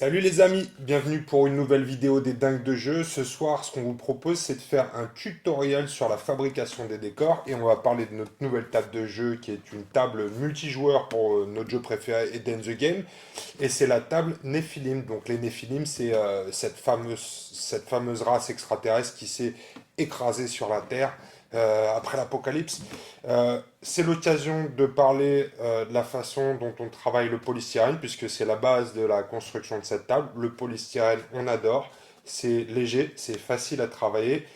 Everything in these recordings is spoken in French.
Salut les amis, bienvenue pour une nouvelle vidéo des dingues de jeu. Ce soir, ce qu'on vous propose, c'est de faire un tutoriel sur la fabrication des décors et on va parler de notre nouvelle table de jeu qui est une table multijoueur pour notre jeu préféré Eden the Game et c'est la table Nephilim. Donc les Nephilim, c'est cette fameuse race extraterrestre qui s'est écrasée sur la Terre après l'apocalypse. C'est l'occasion de parler de la façon dont on travaille le polystyrène, puisque c'est la base de la construction de cette table. Le polystyrène, on adore, c'est léger, c'est facile à travailler.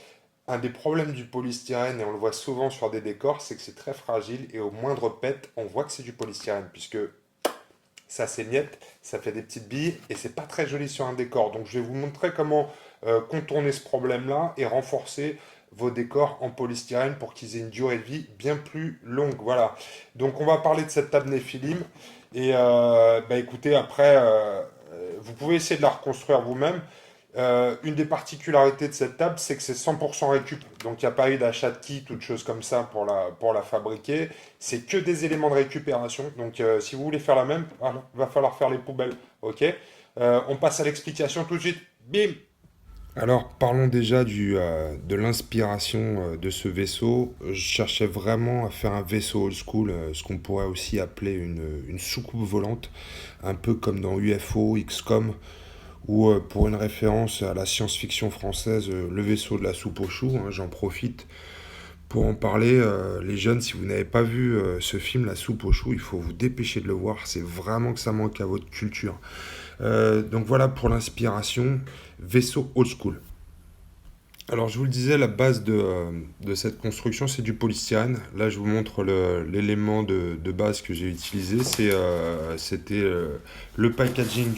Un des problèmes du polystyrène, et on le voit souvent sur des décors, c'est que c'est très fragile et au moindre pet, on voit que c'est du polystyrène, puisque ça s'émiette, ça fait des petites billes et c'est pas très joli sur un décor. Donc je vais vous montrer comment contourner ce problème-là et renforcer vos décors en polystyrène pour qu'ils aient une durée de vie bien plus longue. Voilà. Donc on va parler de cette table Nephilim et bah écoutez, après, vous pouvez essayer de la reconstruire vous-même. Une des particularités de cette table, c'est que c'est 100% récup. Donc il n'y a pas eu d'achat de kit ou de choses comme ça pour la fabriquer. C'est que des éléments de récupération. Donc si vous voulez faire la même, il va falloir faire les poubelles. Ok. On passe à l'explication tout de suite. Bim. Alors, parlons déjà de l'inspiration de ce vaisseau. Je cherchais vraiment à faire un vaisseau old school, ce qu'on pourrait aussi appeler une soucoupe volante, un peu comme dans UFO, XCOM, ou pour une référence à la science-fiction française, le vaisseau de la soupe aux choux. Hein, j'en profite pour en parler. Les jeunes, si vous n'avez pas vu ce film, La soupe aux choux, il faut vous dépêcher de le voir. C'est vraiment que ça manque à votre culture. Donc voilà pour l'inspiration, vaisseau old school. Alors je vous le disais, la base de cette construction, c'est du polystyrène. Là, je vous montre l'élément de base que j'ai utilisé. C'était le packaging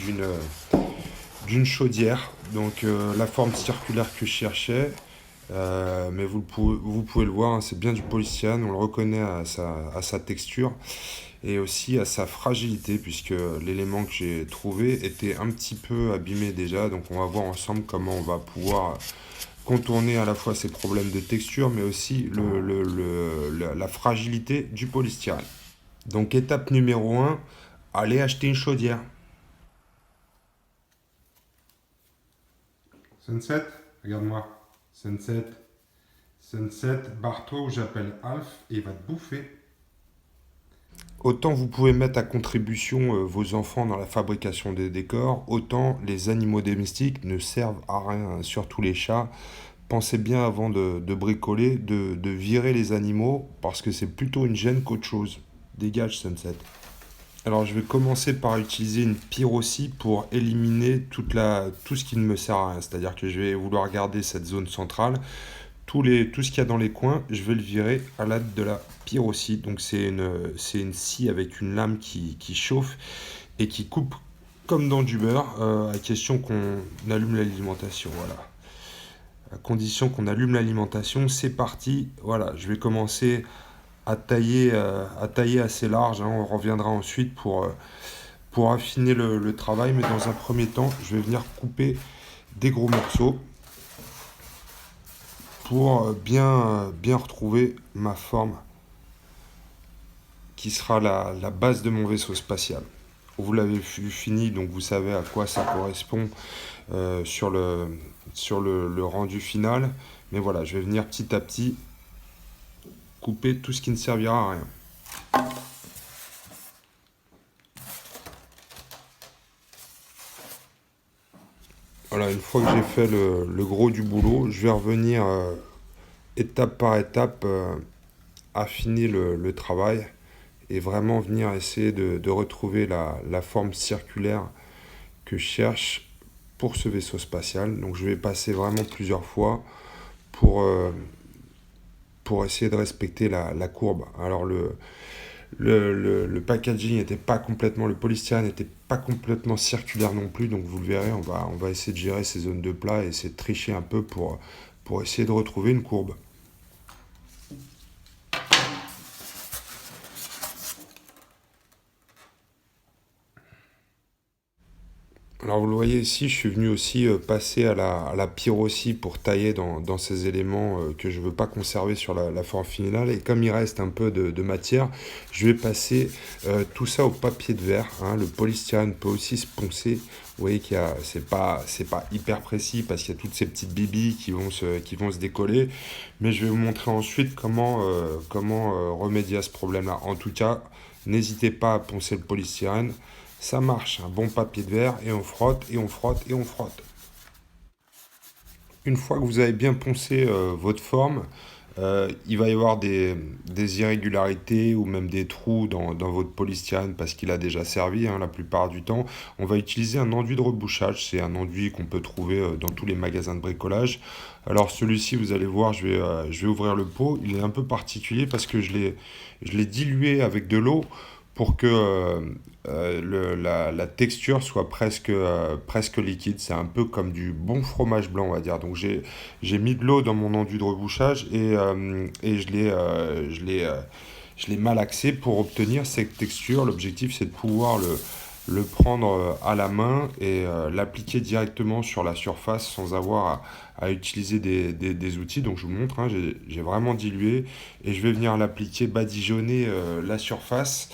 d'une chaudière. Donc la forme circulaire que je cherchais. Mais vous pouvez le voir, hein, c'est bien du polystyrène. On le reconnaît à sa texture et aussi à sa fragilité, puisque l'élément que j'ai trouvé était un petit peu abîmé déjà. Donc on va voir ensemble comment on va pouvoir contourner à la fois ces problèmes de texture, mais aussi la fragilité du polystyrène. Donc étape numéro un, allez acheter une chaudière. Sunset, regarde-moi. Sunset, Sunset, barre-toi où j'appelle Alf et il va te bouffer. Autant vous pouvez mettre à contribution vos enfants dans la fabrication des décors, autant les animaux domestiques ne servent à rien, hein, surtout les chats. Pensez bien avant de bricoler, de virer les animaux, parce que c'est plutôt une gêne qu'autre chose. Dégage, Sunset. Alors je vais commencer par utiliser une pyrrhossie pour éliminer tout ce qui ne me sert à rien. C'est-à-dire que je vais vouloir garder cette zone centrale. Tout ce qu'il y a dans les coins, je vais le virer à l'aide de la pyrrhossie. Donc c'est une scie avec une lame qui chauffe et qui coupe comme dans du beurre, à question qu'on allume l'alimentation. Voilà. À condition qu'on allume l'alimentation, c'est parti. Voilà, je vais commencer à tailler assez large, hein. On reviendra ensuite pour affiner le travail, mais dans un premier temps, je vais venir couper des gros morceaux pour bien retrouver ma forme qui sera la base de mon vaisseau spatial. Vous l'avez vu fini, donc vous savez à quoi ça correspond sur le rendu final. Mais voilà, je vais venir petit à petit couper tout ce qui ne servira à rien. Voilà, une fois que j'ai fait le gros du boulot, je vais revenir étape par étape affiner le travail et vraiment venir essayer de retrouver la forme circulaire que je cherche pour ce vaisseau spatial. Donc je vais passer vraiment plusieurs fois pour, euh, pour essayer de respecter la courbe. Alors le packaging n'était pas complètement, le polystyrène n'était pas complètement circulaire non plus, donc vous le verrez, on va essayer de gérer ces zones de plat et essayer de tricher un peu pour essayer de retrouver une courbe. Alors vous le voyez ici, je suis venu aussi passer à la pyrocie pour tailler dans ces éléments que je veux pas conserver sur la forme finale. Et comme il reste un peu de matière, je vais passer tout ça au papier de verre, hein. Le polystyrène peut aussi se poncer. Vous voyez c'est pas hyper précis parce qu'il y a toutes ces petites billes qui vont se décoller. Mais je vais vous montrer ensuite comment remédier à ce problème-là. En tout cas, n'hésitez pas à poncer le polystyrène. Ça marche, un bon papier de verre, et on frotte, et on frotte, et on frotte. Une fois que vous avez bien poncé votre forme, il va y avoir des irrégularités ou même des trous dans votre polystyrène parce qu'il a déjà servi, hein, la plupart du temps. On va utiliser un enduit de rebouchage. C'est un enduit qu'on peut trouver dans tous les magasins de bricolage. Alors celui-ci, vous allez voir, je vais ouvrir le pot. Il est un peu particulier parce que je l'ai dilué avec de l'eau pour que la texture soit presque liquide. C'est un peu comme du bon fromage blanc, on va dire. Donc j'ai mis de l'eau dans mon enduit de rebouchage et je l'ai malaxé pour obtenir cette texture. L'objectif, c'est de pouvoir le prendre à la main et l'appliquer directement sur la surface sans avoir à utiliser des outils. Donc je vous montre, hein, j'ai vraiment dilué et je vais venir l'appliquer, badigeonner la surface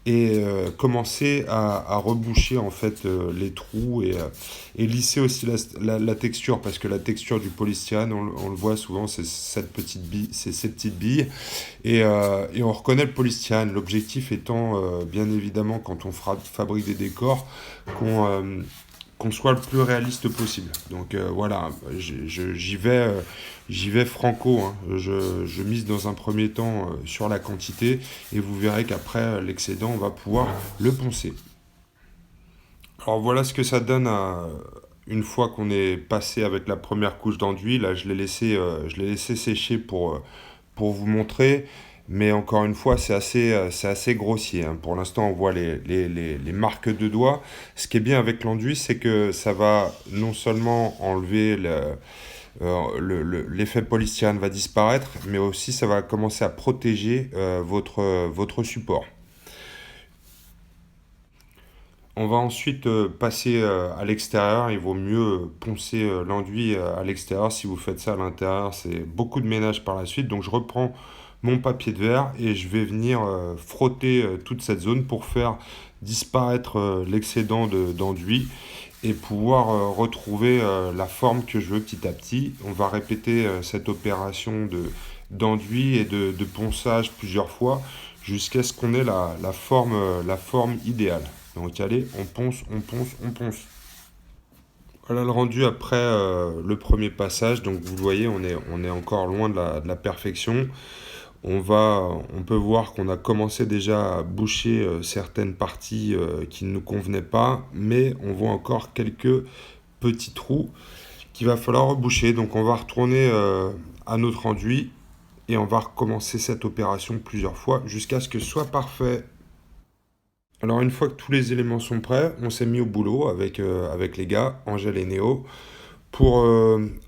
et commencer à reboucher en fait les trous et lisser aussi la texture parce que la texture du polystyrène on le voit souvent c'est ces petites billes et on reconnaît le polystyrène, l'objectif étant bien évidemment quand on fabrique des décors qu'on qu'on soit le plus réaliste possible. Donc voilà, j'y vais franco, hein. Je mise dans un premier temps sur la quantité et vous verrez qu'après l'excédent, on va pouvoir le poncer. Alors voilà ce que ça donne une fois qu'on est passé avec la première couche d'enduit. Là, je l'ai laissé sécher pour vous montrer. Mais encore une fois, c'est assez grossier, hein. Pour l'instant, on voit les marques de doigts. Ce qui est bien avec l'enduit, c'est que ça va non seulement enlever l'effet polystyrène va disparaître, mais aussi ça va commencer à protéger votre support. On va ensuite passer à l'extérieur. Il vaut mieux poncer l'enduit à l'extérieur. Si vous faites ça à l'intérieur, c'est beaucoup de ménage par la suite. Donc je reprends mon papier de verre et je vais venir frotter toute cette zone pour faire disparaître l'excédent d'enduit et pouvoir retrouver la forme que je veux petit à petit. On va répéter cette opération d'enduit et de ponçage plusieurs fois jusqu'à ce qu'on ait la forme idéale. Donc allez, on ponce, on ponce, on ponce. Voilà le rendu après le premier passage. Donc vous le voyez, on est encore loin de la perfection. On peut voir qu'on a commencé déjà à boucher certaines parties qui ne nous convenaient pas, mais on voit encore quelques petits trous qu'il va falloir reboucher. Donc on va retourner à notre enduit et on va recommencer cette opération plusieurs fois jusqu'à ce que ce soit parfait. Alors une fois que tous les éléments sont prêts, on s'est mis au boulot avec les gars, Angèle et Néo, pour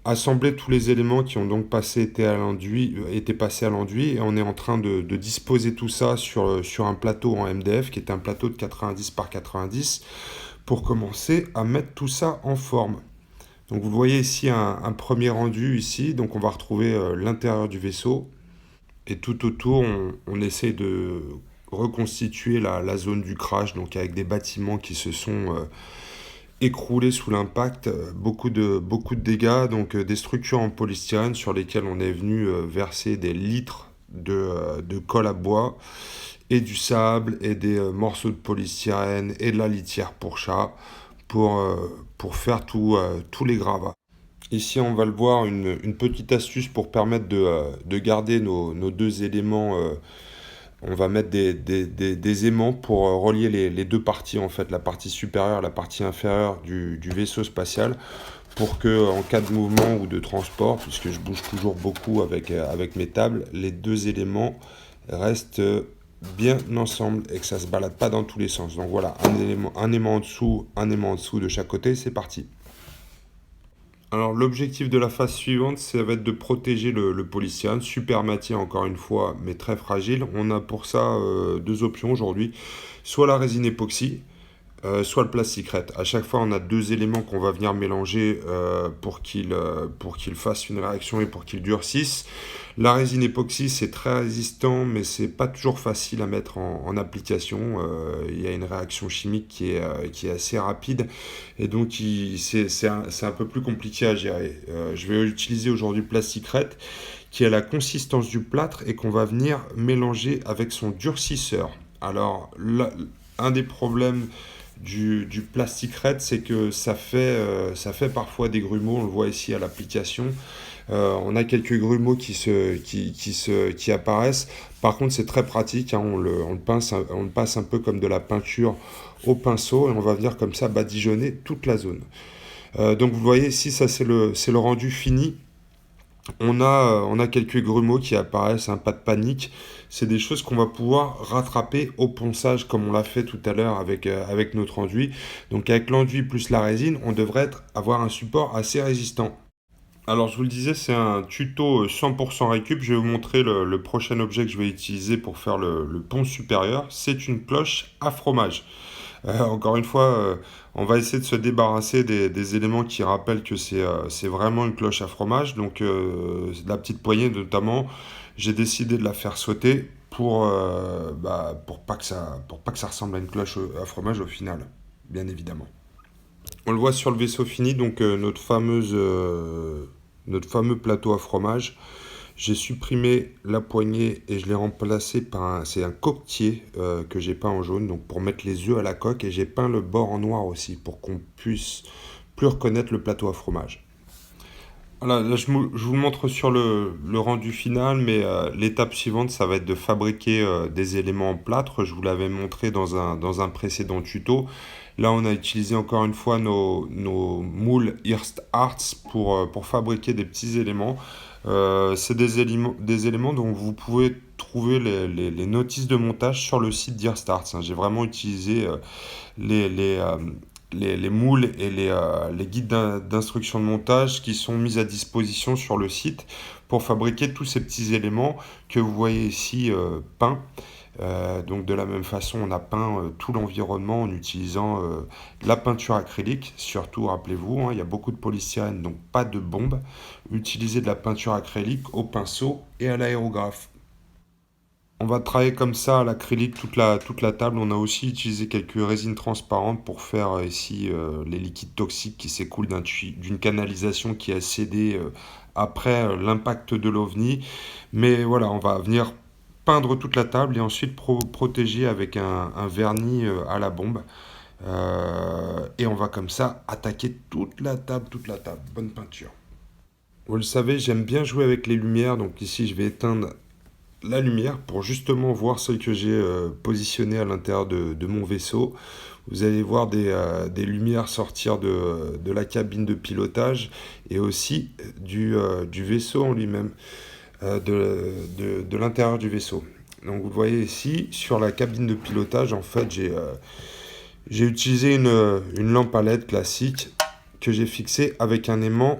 assembler tous les éléments qui ont donc été passés à l'enduit et on est en train de disposer tout ça sur un plateau en MDF qui est un plateau de 90 par 90 pour commencer à mettre tout ça en forme. Donc vous voyez ici un premier rendu ici, donc on va retrouver l'intérieur du vaisseau et tout autour on essaie de reconstituer la zone du crash, donc avec des bâtiments qui se sont écroulés sous l'impact, beaucoup de dégâts, donc des structures en polystyrène sur lesquelles on est venu verser des litres de colle à bois et du sable et des morceaux de polystyrène et de la litière pour chat pour faire tous les gravats. Ici, on va le voir, une petite astuce pour permettre de garder nos deux éléments. On va mettre des aimants pour relier les deux parties, en fait, la partie supérieure et la partie inférieure du vaisseau spatial, pour que en cas de mouvement ou de transport, puisque je bouge toujours beaucoup avec mes tables, les deux éléments restent bien ensemble et que ça ne se balade pas dans tous les sens. Donc voilà, un aimant en dessous de chaque côté, c'est parti. Alors l'objectif de la phase suivante, ça va être de protéger le polystyrène, super matière encore une fois, mais très fragile. On a pour ça deux options aujourd'hui, soit la résine époxy, soit le plasticrète. À chaque fois, on a deux éléments qu'on va venir mélanger pour qu'ils fassent une réaction et pour qu'ils durcissent. La résine époxy, c'est très résistant, mais c'est pas toujours facile à mettre en application. Il y a une réaction chimique qui est assez rapide et donc c'est un peu plus compliqué à gérer. Je vais utiliser aujourd'hui le plasticrète qui a la consistance du plâtre et qu'on va venir mélanger avec son durcisseur. Alors, un des problèmes du plasticrète, c'est que ça fait parfois des grumeaux, on le voit ici à l'application. On a quelques grumeaux qui apparaissent. Par contre, c'est très pratique, hein, on le passe un peu comme de la peinture au pinceau et on va venir comme ça badigeonner toute la zone. Donc vous voyez ici, ça c'est le rendu fini. On a quelques grumeaux qui apparaissent, hein, pas de panique. C'est des choses qu'on va pouvoir rattraper au ponçage comme on l'a fait tout à l'heure avec notre enduit. Donc avec l'enduit plus la résine, on devrait avoir un support assez résistant. Alors je vous le disais, c'est un tuto 100% récup. Je vais vous montrer le prochain objet que je vais utiliser pour faire le pont supérieur. C'est une cloche à fromage. Encore une fois, on va essayer de se débarrasser des éléments qui rappellent que c'est vraiment une cloche à fromage. Donc la petite poignée notamment, j'ai décidé de la faire sauter pour pas que ça ressemble à une cloche à fromage au final, bien évidemment. On le voit sur le vaisseau fini, donc notre fameux plateau à fromage. J'ai supprimé la poignée et je l'ai remplacé c'est un coquetier que j'ai peint en jaune, donc pour mettre les œufs à la coque, et j'ai peint le bord en noir aussi pour qu'on puisse plus reconnaître le plateau à fromage. Voilà, là je vous le montre sur le rendu final, mais l'étape suivante, ça va être de fabriquer des éléments en plâtre. Je vous l'avais montré dans un précédent tuto. Là, on a utilisé encore une fois nos moules Hearst Arts pour fabriquer des petits éléments. C'est des éléments dont vous pouvez trouver les notices de montage sur le site d'Hearst Arts, hein. J'ai vraiment utilisé les, les, euh, les moules et les guides d'instruction de montage qui sont mis à disposition sur le site pour fabriquer tous ces petits éléments que vous voyez ici peints. Donc de la même façon, on a peint tout l'environnement en utilisant la peinture acrylique. Surtout, rappelez-vous, hein, il y a beaucoup de polystyrène, donc pas de bombe. Utilisez de la peinture acrylique au pinceau et à l'aérographe. On va travailler comme ça à l'acrylique toute la table. On a aussi utilisé quelques résines transparentes pour faire ici les liquides toxiques qui s'écoulent d'une canalisation qui a cédé après l'impact de l'OVNI. Mais voilà, on va venir peindre toute la table et ensuite protéger avec un vernis à la bombe. Et on va comme ça attaquer toute la table, toute la table. Bonne peinture. Vous le savez, j'aime bien jouer avec les lumières, donc ici je vais éteindre la lumière pour justement voir celle que j'ai positionnée à l'intérieur de mon vaisseau. Vous allez voir des lumières sortir de la cabine de pilotage et aussi du vaisseau en lui-même, de l'intérieur du vaisseau. Donc vous le voyez ici, sur la cabine de pilotage, en fait, j'ai utilisé une lampe à LED classique que j'ai fixée avec un aimant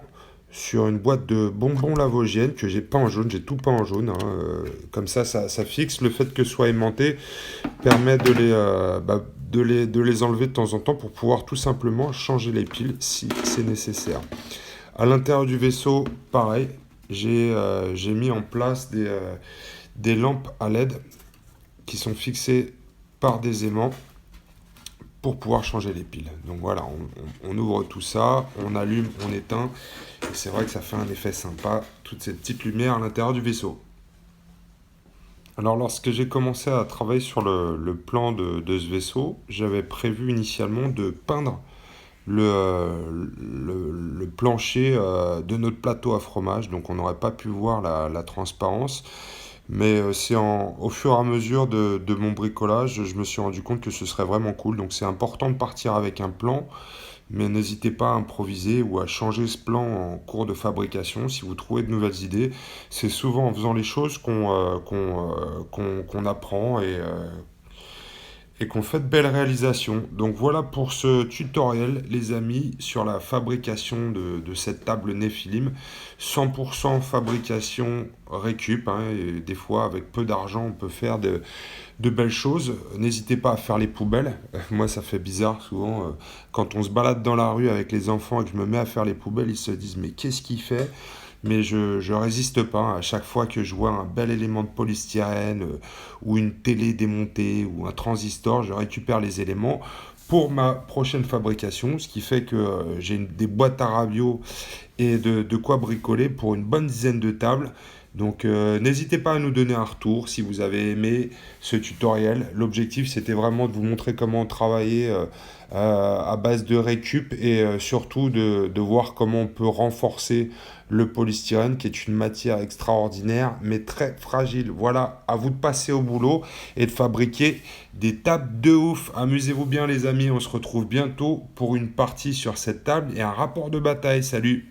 sur une boîte de bonbons Lavoisienne que j'ai peint en jaune, j'ai tout peint en jaune, hein, comme ça fixe. Le fait que ce soit aimanté permet de les enlever de temps en temps pour pouvoir tout simplement changer les piles si c'est nécessaire. À l'intérieur du vaisseau, pareil, j'ai mis en place des lampes à LED qui sont fixées par des aimants pour pouvoir changer les piles. Donc voilà, on ouvre tout ça, on allume, on éteint, et c'est vrai que ça fait un effet sympa, toute cette petite lumière à l'intérieur du vaisseau. Alors lorsque j'ai commencé à travailler sur le plan de ce vaisseau, j'avais prévu initialement de peindre le plancher de notre plateau à fromage, donc on n'aurait pas pu voir la transparence. Mais au fur et à mesure de mon bricolage, je me suis rendu compte que ce serait vraiment cool. Donc c'est important de partir avec un plan, mais n'hésitez pas à improviser ou à changer ce plan en cours de fabrication si vous trouvez de nouvelles idées. C'est souvent en faisant les choses qu'on apprend et qu'on fait de belles réalisations. Donc voilà pour ce tutoriel, les amis, sur la fabrication de cette table Nephilim. 100% fabrication récup, hein, et des fois avec peu d'argent on peut faire de belles choses. N'hésitez pas à faire les poubelles. Moi ça fait bizarre souvent quand on se balade dans la rue avec les enfants et que je me mets à faire les poubelles, ils se disent mais qu'est-ce qu'il fait? Mais je résiste pas. À chaque fois que je vois un bel élément de polystyrène ou une télé démontée ou un transistor, je récupère les éléments pour ma prochaine fabrication, ce qui fait que j'ai des boîtes à radio et de quoi bricoler pour une bonne dizaine de tables. Donc n'hésitez pas à nous donner un retour si vous avez aimé ce tutoriel. L'objectif c'était vraiment de vous montrer comment travailler à base de récup et surtout de voir comment on peut renforcer le polystyrène qui est une matière extraordinaire mais très fragile. Voilà, à vous de passer au boulot et de fabriquer des tables de ouf. Amusez-vous bien les amis, on se retrouve bientôt pour une partie sur cette table et un rapport de bataille. Salut!